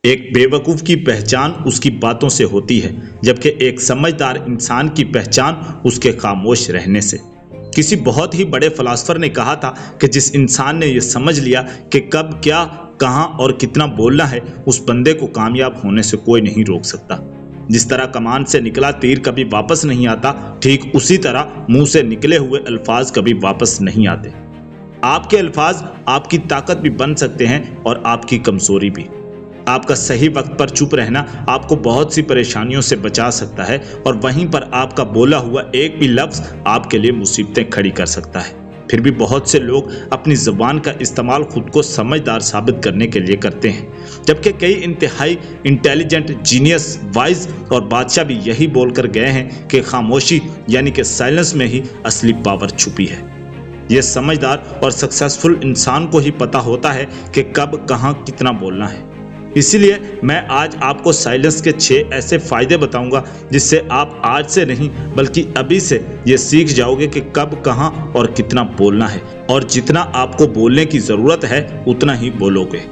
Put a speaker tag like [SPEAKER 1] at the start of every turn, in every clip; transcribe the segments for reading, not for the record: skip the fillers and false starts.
[SPEAKER 1] एक बेवकूफ की पहचान उसकी बातों से होती है, जबकि एक समझदार इंसान की पहचान उसके खामोश रहने से। किसी बहुत ही बड़े फिलोसोफर ने कहा था कि जिस इंसान ने यह समझ लिया कि कब क्या, कहां और कितना बोलना है, उस बंदे को कामयाब होने से कोई नहीं रोक सकता। जिस तरह कमान से निकला तीर कभी वापस नहीं आता, ठीक उसी तरह मुंह से निकले हुए अल्फाज कभी वापस नहीं आते। आपके अल्फाज आपकी ताकत भी बन सकते हैं और आपकी कमजोरी भी। आपका सही वक्त पर चुप रहना आपको बहुत सी परेशानियों से बचा सकता है और वहीं पर आपका बोला हुआ एक भी लफ्ज आपके लिए मुसीबतें खड़ी कर सकता है। फिर भी बहुत से लोग अपनी जुबान का इस्तेमाल खुद को समझदार साबित करने के लिए करते हैं, जबकि कई इंतहाई इंटेलिजेंट, जीनियस, वाइज और बादशाह भी यही बोलकर गए हैं कि खामोशी यानी कि साइलेंस में ही असली पावर छुपी है। यह समझदार और सक्सेसफुल इंसान को ही पता होता है कि कब, कहां, कितना बोलना है। इसीलिए मैं आज आपको साइलेंस के 6 ऐसे फायदे बताऊंगा जिससे आप आज से नहीं बल्कि अभी से ये सीख जाओगे कि कब, कहां और कितना बोलना है, और जितना आपको बोलने की जरूरत है उतना ही बोलोगे।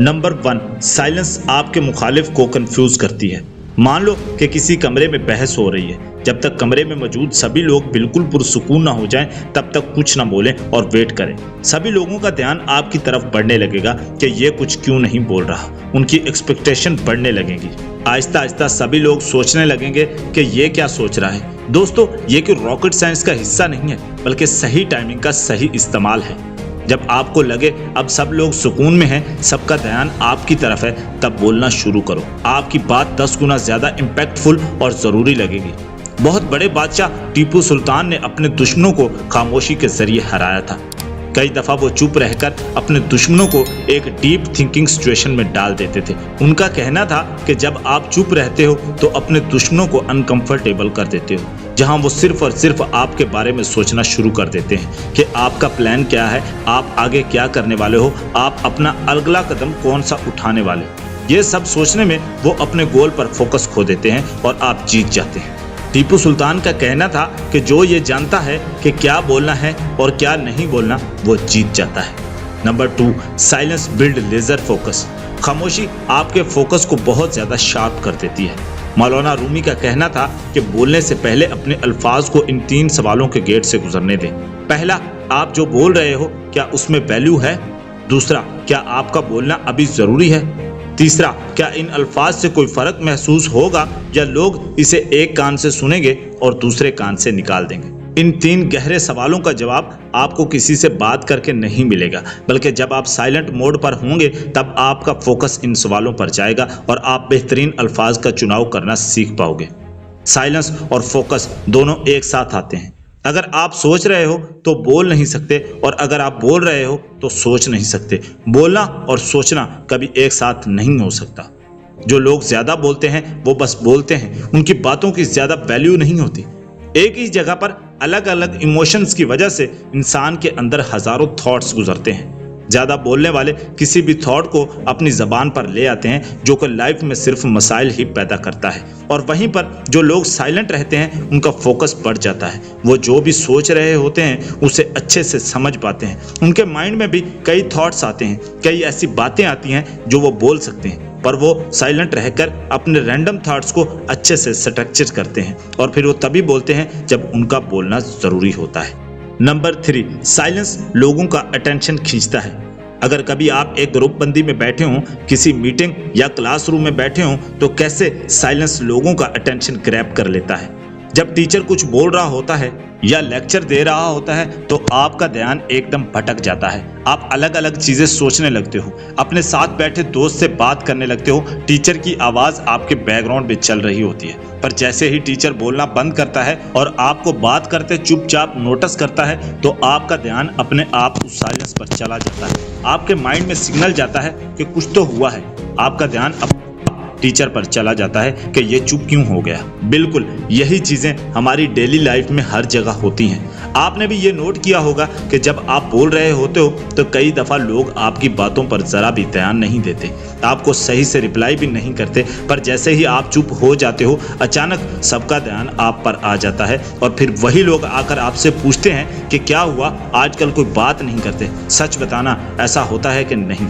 [SPEAKER 1] नंबर 1, साइलेंस आपके मुखालिफ को कंफ्यूज करती है। मान लो कि किसी कमरे में बहस हो रही है। जब तक कमरे में मौजूद सभी लोग बिल्कुल पुरसुकून ना हो जाएं, तब तक कुछ ना बोलें और वेट करें। सभी लोगों का ध्यान आपकी तरफ बढ़ने लगेगा कि ये कुछ क्यों नहीं बोल रहा। उनकी एक्सपेक्टेशन बढ़ने लगेगी। आहिस्ता आहिस्ता सभी लोग सोचने लगेंगे कि ये क्या सोच रहा है। दोस्तों, ये कोई रॉकेट साइंस का हिस्सा नहीं है, बल्कि सही टाइमिंग का सही इस्तेमाल है। जब आपको लगे अब सब लोग सुकून में हैं, सबका ध्यान आपकी तरफ है, तब बोलना शुरू करो। आपकी बात 10 गुना ज्यादा इम्पैक्टफुल और जरूरी लगेगी। बहुत बड़े बादशाह टीपू सुल्तान ने अपने दुश्मनों को खामोशी के जरिए हराया था। कई दफा वो चुप रहकर अपने दुश्मनों को एक डीप थिंकिंग सिचुएशन में डाल देते थे। उनका कहना था कि जब आप चुप रहते हो तो अपने दुश्मनों को अनकंफर्टेबल कर देते हो, जहां वो सिर्फ और सिर्फ आपके बारे में सोचना शुरू कर देते हैं कि आपका प्लान क्या है, आप आगे क्या करने वाले हो, आप अपना अगला कदम कौन सा उठाने वाले। ये सब सोचने में वो अपने गोल पर फोकस खो देते हैं और आप जीत जाते हैं। टीपू सुल्तान का कहना था कि जो ये जानता है कि क्या बोलना है और क्या नहीं बोलना, वो जीत जाता है। Number 2, silence build laser focus. खामोशी आपके फोकस को बहुत ज्यादा शार्प कर देती है। मौलाना रूमी का कहना था कि बोलने से पहले अपने अल्फाज को इन 3 सवालों के गेट से गुजरने दें। पहला, आप जो बोल रहे हो क्या उसमें वैल्यू है? दूसरा, क्या आपका बोलना अभी जरूरी है? तीसरा, क्या इन अल्फाज से कोई फर्क महसूस होगा या लोग इसे एक कान से सुनेंगे और दूसरे कान से निकाल देंगे। इन 3 गहरे सवालों का जवाब आपको किसी से बात करके नहीं मिलेगा, बल्कि जब आप साइलेंट मोड पर होंगे तब आपका फोकस इन सवालों पर जाएगा और आप बेहतरीन अल्फाज का चुनाव करना सीख पाओगे। साइलेंस और फोकस दोनों एक साथ आते हैं। अगर आप सोच रहे हो तो बोल नहीं सकते, और अगर आप बोल रहे हो तो सोच नहीं सकते। बोलना और सोचना कभी एक साथ नहीं हो सकता। जो लोग ज्यादा बोलते हैं वो बस बोलते हैं, उनकी बातों की ज्यादा वैल्यू नहीं होती। एक ही जगह पर अलग अलग इमोशंस की वजह से इंसान के अंदर हजारों थॉट्स गुजरते हैं। ज्यादा बोलने वाले किसी भी थॉट को अपनी जबान पर ले आते हैं, जो कि लाइफ में सिर्फ मसाइल ही पैदा करता है। और वहीं पर जो लोग साइलेंट रहते हैं उनका फोकस बढ़ जाता है। वो जो भी सोच रहे होते हैं उसे अच्छे से समझ पाते हैं। उनके माइंड में भी कई थॉट्स आते हैं, कई ऐसी बातें आती हैं जो वो बोल सकते हैं, पर वो साइलेंट रहकर अपने रैंडम थॉट्स को अच्छे से स्ट्रक्चर करते हैं और फिर वो तभी बोलते हैं जब उनका बोलना जरूरी होता है। नंबर 3, साइलेंस लोगों का अटेंशन खींचता है। अगर कभी आप एक ग्रुप बंदी में बैठे हों, किसी मीटिंग या क्लासरूम में बैठे हों, तो कैसे साइलेंस लोगों का अटेंशन ग्रैब कर लेता है। जब टीचर कुछ बोल रहा होता है या लेक्चर दे रहा होता है तो आपका ध्यान एकदम भटक जाता है। आप अलग अलग चीजें सोचने लगते हो, अपने साथ बैठे दोस्त से बात करने लगते हो। टीचर की आवाज आपके बैकग्राउंड में चल रही होती है, पर जैसे ही टीचर बोलना बंद करता है और आपको बात करते चुपचाप नोटिस करता है तो आपका ध्यान अपने आप उस साइलेंस पर चला जाता है। आपके माइंड में सिग्नल जाता है कि कुछ तो हुआ है। आपका ध्यान अब टीचर पर चला जाता है कि ये चुप क्यों हो गया। बिल्कुल यही चीजें हमारी डेली लाइफ में हर जगह होती हैं। आपने भी ये नोट किया होगा कि जब आप बोल रहे होते हो तो कई दफा लोग आपकी बातों पर जरा भी ध्यान नहीं देते, आपको सही से रिप्लाई भी नहीं करते, पर जैसे ही आप चुप हो जाते हो अचानक सबका ध्यान आप पर आ जाता है और फिर वही लोग आकर आपसे पूछते हैं कि क्या हुआ, आजकल कोई बात नहीं करते। सच बताना, ऐसा होता है कि नहीं?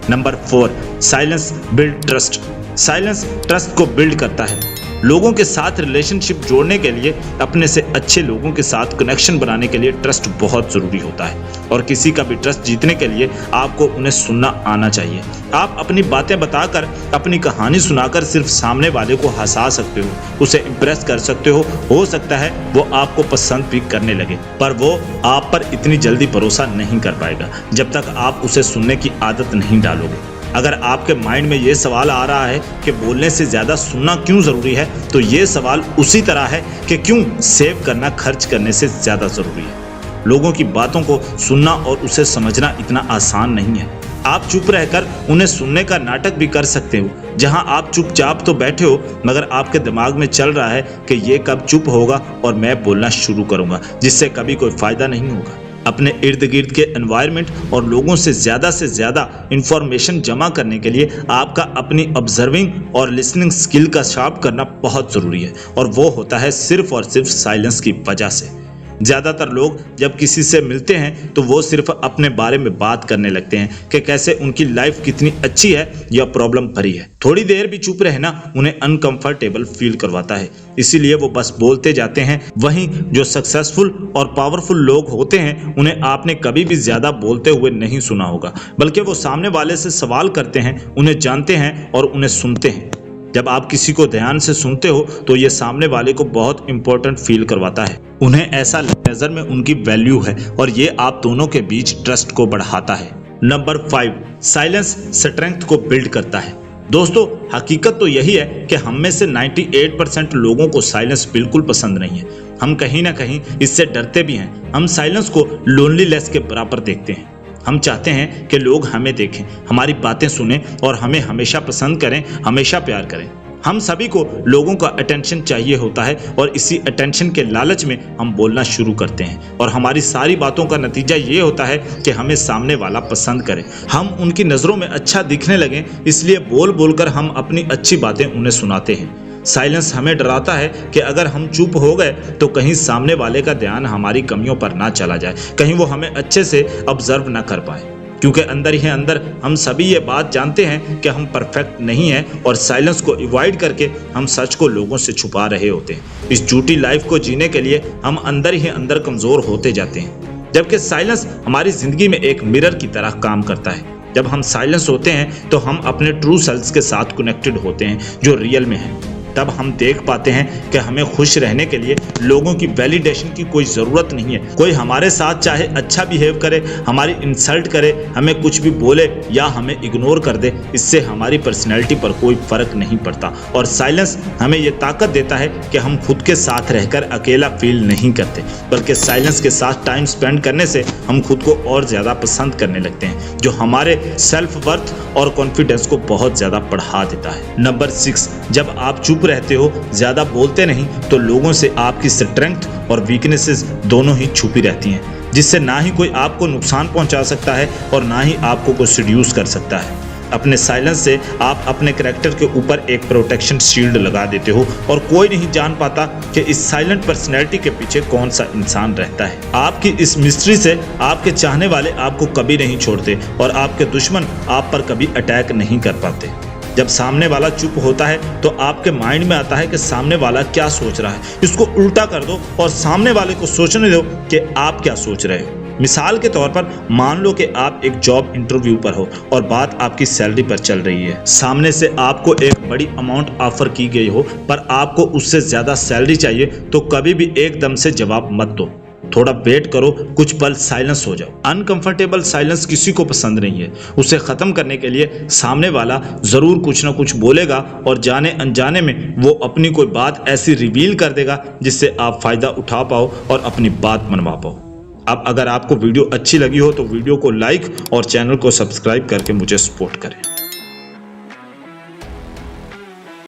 [SPEAKER 1] Number 4, silence build trust. Silence trust को बिल्ड करता है। लोगों के साथ रिलेशनशिप जोड़ने के लिए, अपने से अच्छे लोगों के साथ कनेक्शन बनाने के लिए ट्रस्ट बहुत जरूरी होता है। और किसी का भी ट्रस्ट जीतने के लिए आपको उन्हें सुनना आना चाहिए। आप अपनी बातें बताकर, अपनी कहानी सुनाकर सिर्फ सामने वाले को हंसा सकते हो, उसे इम्प्रेस कर सकते हो सकता है वो आपको पसंद भी करने लगे, पर वो आप पर इतनी जल्दी भरोसा नहीं कर पाएगा जब तक आप उसे सुनने की आदत नहीं डालोगे। अगर आपके माइंड में ये सवाल आ रहा है कि बोलने से ज़्यादा सुनना क्यों ज़रूरी है, तो ये सवाल उसी तरह है कि क्यों सेव करना खर्च करने से ज़्यादा ज़रूरी है। लोगों की बातों को सुनना और उसे समझना इतना आसान नहीं है। आप चुप रहकर उन्हें सुनने का नाटक भी कर सकते हो। जहां आप चुपचाप तो बैठे हो, मगर आपके दिमाग में चल रहा है कि ये कब चुप होगा और मैं बोलना शुरू करूंगा, जिससे कभी कोई फायदा नहीं होगा। अपने इर्द गिर्द के एनवायरनमेंट और लोगों से ज़्यादा इंफॉर्मेशन जमा करने के लिए आपका अपनी ऑब्जर्विंग और लिसनिंग स्किल का शार्प करना बहुत ज़रूरी है, और वो होता है सिर्फ और सिर्फ साइलेंस की वजह से। ज़्यादातर लोग जब किसी से मिलते हैं तो वो सिर्फ अपने बारे में बात करने लगते हैं कि कैसे उनकी लाइफ कितनी अच्छी है या प्रॉब्लम भरी है। थोड़ी देर भी चुप रहना उन्हें अनकंफर्टेबल फील करवाता है, इसीलिए वो बस बोलते जाते हैं। वहीं जो सक्सेसफुल और पावरफुल लोग होते हैं, उन्हें आपने कभी भी ज़्यादा बोलते हुए नहीं सुना होगा, बल्कि वो सामने वाले से सवाल करते हैं, उन्हें जानते हैं और उन्हें सुनते हैं। जब आप किसी को ध्यान से सुनते हो तो ये सामने वाले को बहुत इंपॉर्टेंट फील करवाता है। उन्हें ऐसा नजर में उनकी वैल्यू है, और ये आप दोनों के बीच ट्रस्ट को बढ़ाता है। नंबर 5, साइलेंस स्ट्रेंथ को बिल्ड करता है। दोस्तों, हकीकत तो यही है कि हम में से 98% लोगों को साइलेंस बिल्कुल पसंद नहीं है। हम कहीं ना कहीं इससे डरते भी हैं। हम साइलेंस को लोनलीनेस के बराबर देखते हैं। हम चाहते हैं कि लोग हमें देखें, हमारी बातें सुनें और हमें हमेशा पसंद करें, हमेशा प्यार करें। हम सभी को लोगों का अटेंशन चाहिए होता है, और इसी अटेंशन के लालच में हम बोलना शुरू करते हैं, और हमारी सारी बातों का नतीजा ये होता है कि हमें सामने वाला पसंद करे। हम उनकी नज़रों में अच्छा दिखने लगें, इसलिए बोल बोलकर हम अपनी अच्छी बातें उन्हें सुनाते हैं। साइलेंस हमें डराता है कि अगर हम चुप हो गए तो कहीं सामने वाले का ध्यान हमारी कमियों पर ना चला जाए, कहीं वो हमें अच्छे से ऑब्जर्व ना कर पाए, क्योंकि अंदर ही अंदर हम सभी ये बात जानते हैं कि हम परफेक्ट नहीं हैं, और साइलेंस को अवॉइड करके हम सच को लोगों से छुपा रहे होते हैं। इस झूठी लाइफ को जीने के लिए हम अंदर ही अंदर कमज़ोर होते जाते हैं, जबकि साइलेंस हमारी ज़िंदगी में एक मिरर की तरह काम करता है। जब हम साइलेंस होते हैं तो हम अपने ट्रू सेल्फ के साथ कनेक्टेड होते हैं, जो रियल में है। तब हम देख पाते हैं कि हमें खुश रहने के लिए लोगों की वैलिडेशन की कोई ज़रूरत नहीं है। कोई हमारे साथ चाहे अच्छा बिहेव करे, हमारी इंसल्ट करे, हमें कुछ भी बोले या हमें इग्नोर कर दे, इससे हमारी पर्सनैलिटी पर कोई फ़र्क नहीं पड़ता। और साइलेंस हमें ये ताकत देता है कि हम खुद के साथ रहकर अकेला फील नहीं करते, बल्कि साइलेंस के साथ टाइम स्पेंड करने से हम खुद को और ज़्यादा पसंद करने लगते हैं, जो हमारे सेल्फ वर्थ और कॉन्फिडेंस को बहुत ज़्यादा बढ़ा देता है। नंबर 6, जब आप चुप रहते हो, ज्यादा बोलते नहीं, तो लोगों से आपकी स्ट्रेंथ और वीकनेसेस दोनों ही छुपी रहती हैं, जिससे ना ही कोई आपको नुकसान पहुंचा सकता है और ना ही आपको कोई सीड्यूस कर सकता है। अपने साइलेंस से आप अपने कैरेक्टर के ऊपर एक प्रोटेक्शन शील्ड लगा देते हो, और कोई नहीं जान पाता कि इस साइलेंट पर्सनैलिटी के पीछे कौन सा इंसान रहता है। आपकी इस मिस्ट्री से आपके चाहने वाले आपको कभी नहीं छोड़ते, और आपके दुश्मन आप पर कभी अटैक नहीं कर पाते। जब सामने वाला चुप होता है तो आपके माइंड में आता है कि सामने वाला क्या सोच रहा है। इसको उल्टा कर दो और सामने वाले को सोचने दो कि आप क्या सोच रहे हो। मिसाल के तौर पर मान लो कि आप एक जॉब इंटरव्यू पर हो और बात आपकी सैलरी पर चल रही है। सामने से आपको एक बड़ी अमाउंट ऑफर की गई हो, पर आपको उससे ज़्यादा सैलरी चाहिए, तो कभी भी एकदम से जवाब मत दो। थोड़ा वेट करो, कुछ पल साइलेंस हो जाओ। अनकंफर्टेबल साइलेंस किसी को पसंद नहीं है। उसे खत्म करने के लिए सामने वाला जरूर कुछ ना कुछ बोलेगा, और जाने अनजाने में वो अपनी कोई बात ऐसी रिवील कर देगा जिससे आप फायदा उठा पाओ और अपनी बात मनवा पाओ। अब अगर आपको वीडियो अच्छी लगी हो तो वीडियो को लाइक और चैनल को सब्सक्राइब करके मुझे सपोर्ट करें।